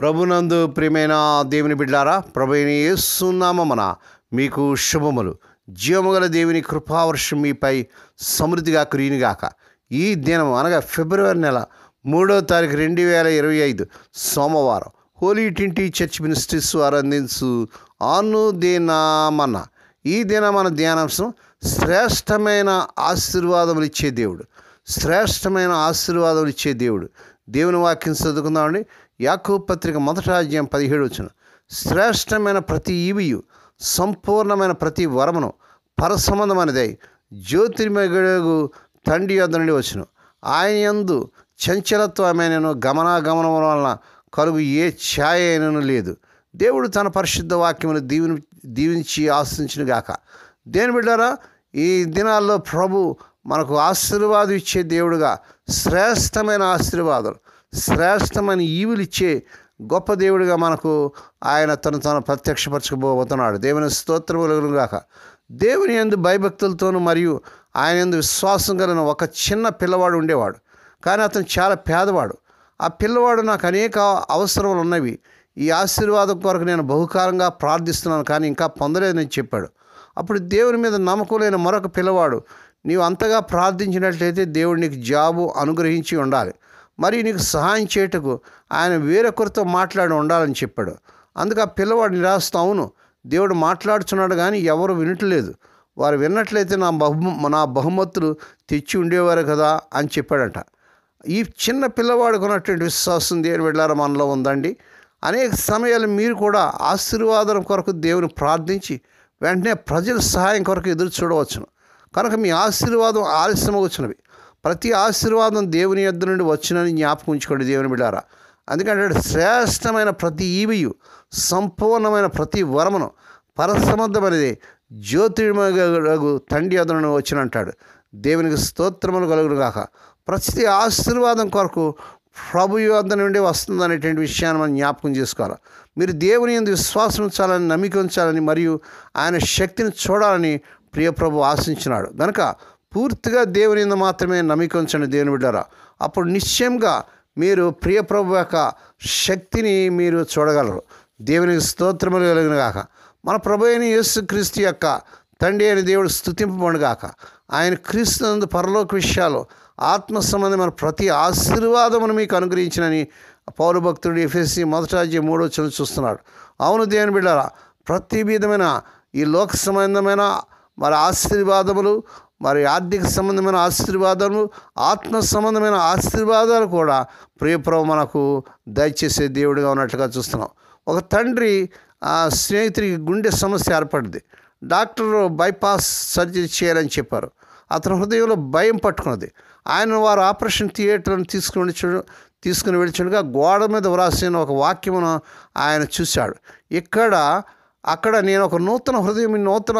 ప్రభునందు ప్రియమైన దేవుని బిడ్డారా, ప్రభు అయిన యేసు నామమున మీకు శుభములు. జీవముగల దేవుని కృపావర్షం మీపై సమృద్ధిగా కురియునుగాక. ఈ దినం అనగా ఫిబ్రవరి నెల 3వ తారీఖు 2025 సోమవారం హోలీ ట్రింటీ చర్చ్ మినిస్ట్రీస్ వారు అందించు అనుదినమన్న ఈ దిన మన ధ్యానాంశం శ్రేష్టమైన ఆశీర్వాదములు ఇచ్చే దేవుడు. శ్రేష్టమైన ఆశీర్వాదములు ఇచ్చే దేవుడు. దేవుని వాక్యం చదువుకుందామండి. యాకోబు పత్రిక 1వ అధ్యాయం 17 వచనం. శ్రేష్టమైన ప్రతి ఈవియు సంపూర్ణమైన ప్రతి వరమును పరసంబంధమైనదై జ్యోతిర్మయుడు తండ్రి యొద్ద నుండి వచ్చును. ఆయన యందు చంచలత్వమైనను గమనాగమనం వలన కలుగు ఏ ఛాయ అయినను లేదు. దేవుడు తన పరిశుద్ధ వాక్యమును దీవించి ఆశించును గాక. దేని బిడ్డారా, ఈ దినాల్లో ప్రభు మనకు ఆశీర్వాదం ఇచ్చే దేవుడుగా శ్రేష్టమైన ఆశీర్వాదాలు, శ్రేష్టమైన ఈవులు ఇచ్చే గొప్ప దేవుడిగా మనకు ఆయన తను ప్రత్యక్షపరచబోతున్నాడు. దేవుని స్తోత్రం కలుగును గాక. దేవుని యందు భయభక్తులతోనూ మరియు ఆయన యందు విశ్వాసం కలిగిన ఒక చిన్న పిల్లవాడు ఉండేవాడు. కానీ అతను చాలా పేదవాడు. ఆ పిల్లవాడు నాకు అనేక అవసరములు ఉన్నవి, ఈ ఆశీర్వాదం కొరకు నేను బహుకాలంగా ప్రార్థిస్తున్నాను కానీ ఇంకా పొందలేదని చెప్పాడు. అప్పుడు దేవుని మీద నమ్మకం లేని మరొక పిల్లవాడు, నీవు అంతగా ప్రార్థించినట్లయితే దేవుడు నీకు జాబు అనుగ్రహించి ఉండాలి, మరి నీకు సహాయం చేయటకు ఆయన వేరొకరితో మాట్లాడి ఉండాలని చెప్పాడు. అందుకు ఆ పిల్లవాడు నిరాశతో, అవును దేవుడు మాట్లాడుచున్నాడు కానీ ఎవరు వినట్లేదు, వారు విన్నట్లయితే నా బహుమతులు తెచ్చి ఉండేవారు కదా అని చెప్పాడట. ఈ చిన్న పిల్లవాడికి ఉన్నటువంటి విశ్వాసం దేవుని బిడ్డలారా మనలో ఉందండి. అనేక సమయాలు మీరు కూడా ఆశీర్వాదం కొరకు దేవుని ప్రార్థించి వెంటనే ప్రజల సహాయం కొరకు ఎదురు చూడవచ్చును. కనుక మీ ఆశీర్వాదం ఆలస్యం వచ్చినవి. ప్రతి ఆశీర్వాదం దేవుని యొద్ద నుండి వచ్చినని జ్ఞాపకం ఉంచుకోండి దేవుని బిడ్డారా. అందుకంటే శ్రేష్టమైన ప్రతి ఈవియు సంపూర్ణమైన ప్రతి వరమును పరసంబంధమైనది జ్యోతిర్మయుడు తండ్రి యొద్ద నుండి వచ్చినంటాడు. దేవునికి స్తోత్రములు కలుగును గాక. ప్రతి ఆశీర్వాదం కొరకు ప్రభు యొద్ద నుండి వస్తుందనేటువంటి విషయాన్ని మనం జ్ఞాపకం చేసుకోవాలి. మీరు దేవుని యందు విశ్వాసం ఉంచాలని, నమ్మిక ఉంచాలని మరియు ఆయన శక్తిని చూడాలని ప్రియ ప్రభు ఆశించినాడు. కనుక పూర్తిగా దేవుని యందు మాత్రమే నమ్మిక ఉంచండి దేవుని బిడ్డారా. అప్పుడు నిశ్చయంగా మీరు ప్రియ ప్రభు యొక్క శక్తిని మీరు చూడగలరు. దేవునికి స్తోత్రములు కలుగును గాక. మన ప్రభు అయిన యేసుక్రీస్తు యొక్క తండ్రి అయిన దేవుడు స్తుతింపబడును గాక. ఆయన క్రీస్తు నందు పరలోక విషయాలు ఆత్మ సంబంధమైన ప్రతి ఆశీర్వాదమును మీకు అనుగ్రహించినని పౌలు భక్తుడు ఎఫెసీ 1వ అధ్యాయం 3వ వచనం చూస్తున్నాడు. అవును దేవుని బిడ్డారా, ప్రతి విధమైన ఈ లోక సంబంధమైన మరి ఆశీర్వాదములు, మరి ఆర్థిక సంబంధమైన ఆశీర్వాదములు, ఆత్మ సంబంధమైన ఆశీర్వాదాలు కూడా ప్రియప్రభు మనకు దయచేసే దేవుడిగా ఉన్నట్లుగా చూస్తున్నాం. ఒక తండ్రి స్నేహితుడికి గుండె సమస్య ఏర్పడింది. డాక్టర్ బైపాస్ సర్జరీ చేయాలని చెప్పారు. అతని హృదయంలో భయం పట్టుకున్నది. ఆయన వారు ఆపరేషన్ థియేటర్ను తీసుకుని వెళ్తుండగా గోడ మీద వ్రాసిన ఒక వాక్యమును ఆయన చూశాడు. అక్కడ నేను ఒక నూతన హృదయం, నూతన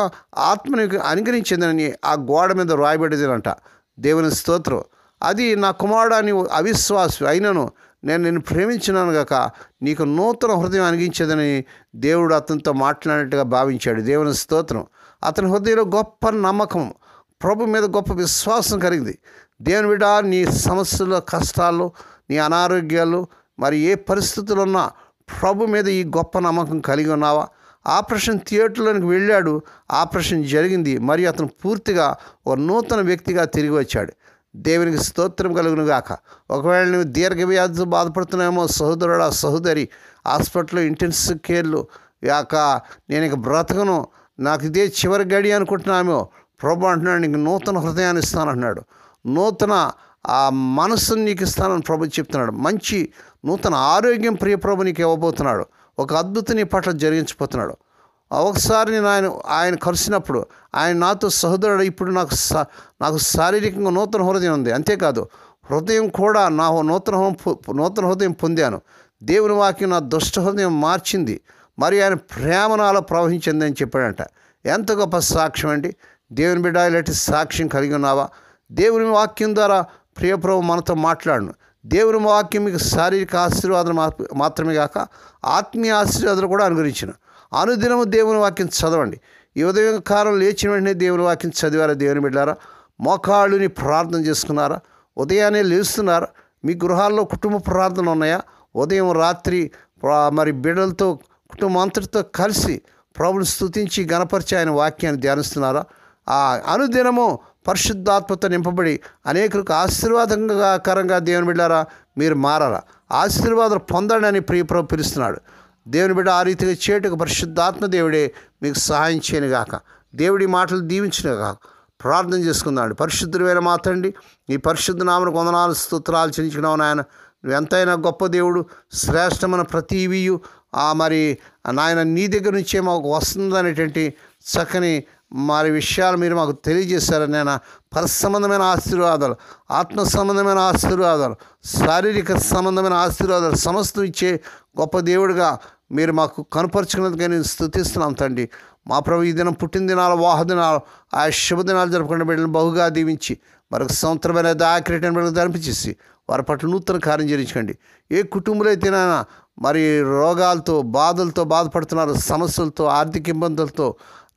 ఆత్మని అనుగ్రహించిందని ఆ గోడ మీద రాయబడిందంట. దేవుని స్తోత్రం. అది నా కుమారుడా, నీవు అవిశ్వాసి అయినను నేను నిన్ను ప్రేమించినాను గాక నీకు నూతన హృదయం అనిగించేదని దేవుడు అతనితో మాట్లాడినట్టుగా భావించాడు. దేవుని స్తోత్రం. అతని హృదయంలో గొప్ప నమ్మకం, ప్రభు మీద గొప్ప విశ్వాసం కలిగింది. దేవుని బిడ్డ, నీ సమస్యలు, కష్టాలు, నీ అనారోగ్యాలు, మరి ఏ పరిస్థితులు ఉన్నా ప్రభు మీద ఈ గొప్ప నమ్మకం కలిగి ఉన్నావా? ఆపరేషన్ థియేటర్లోనికి వెళ్ళాడు, ఆపరేషన్ జరిగింది, మరియు అతను పూర్తిగా ఒక నూతన వ్యక్తిగా తిరిగి వచ్చాడు. దేవునికి స్తోత్రం కలుగును గాక. ఒకవేళ నువ్వు దీర్ఘవ్యాధితో బాధపడుతున్నామో సహోదరుడా, సహోదరి, హాస్పిటల్లో ఇంటెన్సివ్ కేర్లు యాక నేను ఇక బ్రతకను, నాకు ఇదే చివరి గడి అనుకుంటున్నామో ప్రభు అంటున్నాడు, నీకు నూతన హృదయాన్ని ఇస్తానంటున్నాడు. నూతన ఆ మనస్సును నీకు ఇస్తానని ప్రభు చెప్తున్నాడు. మంచి నూతన ఆరోగ్యం ప్రియ ప్రభు నీకు ఇవ్వబోతున్నాడు. ఒక అద్భుతం నీ పట్ల జరిగించబోతున్నాడు. ఒకసారి నేను ఆయన కలిసినప్పుడు ఆయన నాతో, సహోదరుడు, ఇప్పుడు నాకు శారీరకంగా నూతన హృదయం ఉంది, అంతేకాదు హృదయం కూడా నా నూతన హృదయం పొందాను. దేవుని వాక్యం నా దుష్ట హృదయం మార్చింది, మరి ఆయన ప్రేమ నాలో ప్రవహించింది అని చెప్పాడంట. ఎంత గొప్ప సాక్ష్యం అండి. దేవుని బిడ్డ, ఇలాంటి సాక్ష్యం కలిగి ఉన్నావా? దేవుని వాక్యం ద్వారా ప్రియప్రభు మనతో మాట్లాడును. దేవుని వాక్యం మీకు శారీరక ఆశీర్వాదం మాత్రమే కాక ఆత్మీయ ఆశీర్వాదాలు కూడా అనుగ్రహించును. అనుదినము దేవుని వాక్యం చదవండి. ఈ ఉదయం కాలం లేచిన వెంటనే దేవుని వాక్యం చదివారా దేవుని బిడ్డారా? మోకాళ్ళుని ప్రార్థన చేసుకున్నారా? ఉదయాన్నే లేస్తున్నారా? మీ గృహాల్లో కుటుంబ ప్రార్థనలు ఉన్నాయా? ఉదయం రాత్రి మరి బిడ్డలతో కుటుంబం అంతటితో కలిసి ప్రభుని స్తుతించి గణపరిచి ఆయన వాక్యాన్ని ధ్యానిస్తున్నారా? ఆ అనుదినము పరిశుద్ధాత్మతో నింపబడి అనేకులకు ఆశీర్వాదకరంగా దేవుని బిడ్డారా మీరు మారాలా, ఆశీర్వాదాలు పొందండి అని ప్రభు పిలుస్తున్నాడు. దేవుని బిడ్డ ఆ రీతిగా చేటుకు పరిశుద్ధాత్మ దేవుడే మీకు సహాయం చేయను గాక. దేవుడి మాటలు దీవించిన గాక. ప్రార్థన చేసుకుందామండి. పరిశుద్ధుడైన మా తండ్రి, ఈ పరిశుద్ధ నామమునకు వందనాలు స్తుతులు చెల్లించుకున్నావు నాయన. నువ్వు ఎంతైనా గొప్ప దేవుడు, శ్రేష్టమైన ప్రతివియు మరి నాయన నీ దగ్గర నుంచే మాకు వస్తుందనేటువంటి చక్కని మరి విషయాలు మీరు మాకు తెలియజేశారని నేను పరసంబంధమైన ఆశీర్వాదాలు, ఆత్మ సంబంధమైన ఆశీర్వాదాలు, శారీరక సంబంధమైన ఆశీర్వాదాలు సమస్తం ఇచ్చే గొప్ప దేవుడిగా మీరు మాకు కనపరుచుకున్నందుకు నేను స్తుతిస్తున్నాం తండ్రి. మా ప్రభు ఈ దినం పుట్టినదినాలు, వాహదినాలు, ఆ శుభదినాలు జరుపుకునే బిడ్డలను బహుగా దీవించి మరొక సంవత్సరమైన దాకిరీటం బిడ్డలు ధరింపచేసి వారి పట్ల నూతన కార్యం జరిగించండి. ఏ కుటుంబంలో అయితేనైనా మరి రోగాలతో బాధలతో బాధపడుతున్నారు, సమస్యలతో, ఆర్థిక ఇబ్బందులతో,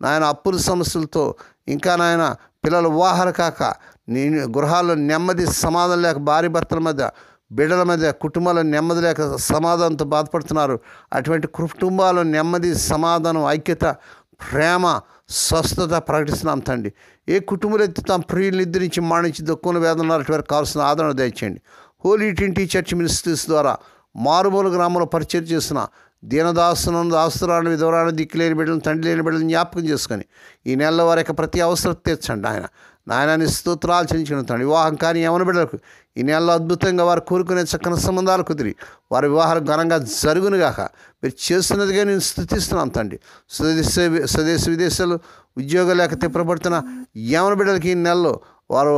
నాయన అప్పుల సమస్యలతో, ఇంకా నాయన పిల్లల వివాహాలు కాక గృహాల్లో నెమ్మది సమాధానం లేక, భార్య భర్తల మధ్య, బిడ్డల మధ్య, కుటుంబాల నెమ్మది లేక సమాధానంతో బాధపడుతున్నారు. అటువంటి కుటుంబాల్లో నెమ్మది, సమాధానం, ఐక్యత, ప్రేమ, స్వస్థత ప్రకటిస్తున్నాం తండ్రి. ఏ కుటుంబంలో తమ ప్రియులు నిద్రించి మాణించి దుఃఖంలో వేదన వారికి కావాల్సిన ఆదరణ దయచేయండి. హోలీ ట్రింటీ చర్చ్ మినిస్ట్రీస్ ద్వారా మారుమూల గ్రామంలో పరిచయం చేస్తున్న దీనదాసులను, దాసురాలను, విధవరాలను, దిక్కులేని బిడ్డలను, తండ్రి లేని బిడ్డలను జ్ఞాపకం చేసుకొని ఈ నెలలో వారి యొక్క ప్రతి అవసరం తీర్చండి ఆయన. నాయనాన్ని స్తోత్రాలు చెల్లించుకుంటాను. వివాహం కానీ యవన బిడ్డలకు ఈ నెలలో అద్భుతంగా వారు కోరుకునే చక్కని సంబంధాలు కుదిరి వారి వివాహాలు ఘనంగా జరుగునుగాక. మీరు చేస్తున్నదిగా నేను స్తుతిస్తున్నాను తండ్రి. స్వదేశ విదేశాలు ఉద్యోగాలు లేక తిప్పబడుతున్న యవన బిడ్డలకి ఈ నెలలో వారు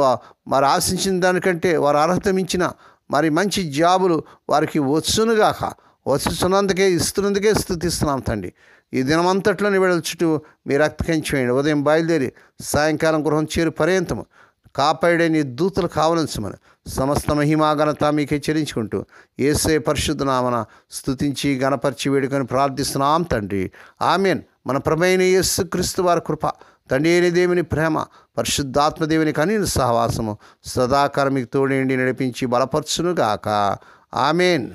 మరి ఆశించిన దానికంటే వారు అర్హత మించిన మరి మంచి జాబులు వారికి వచ్చునుగాక. వస్తున్నందుకే ఇస్తున్నందుకే స్తుతిస్తున్నాం తండ్రి. ఈ దినమంతట్లోని బిడ్డల చుట్టూ మీ రక్తకంచి వేయండి. ఉదయం బయలుదేరి సాయంకాలం గృహం చేరు పర్యంతము కాపాడే నీ దూతలు కావలసిమని సమస్త మహిమా ఘనత మీకే చెల్లించుకుంటూ యేసే పరిశుద్ధ నామన స్తుతించి గణపరిచి వేడుకొని ప్రార్థిస్తున్నాం తండ్రి. ఆమేన్. మన ప్రభువైన యేసుక్రీస్తు వారి కృప, తండ్రి అయిన దేవుని ప్రేమ, పరిశుద్ధాత్మదేవుని కనీన సహవాసము సదాకాలం మీకు తోడేండి నడిపించి బలపరచునుగాక. ఆమేన్.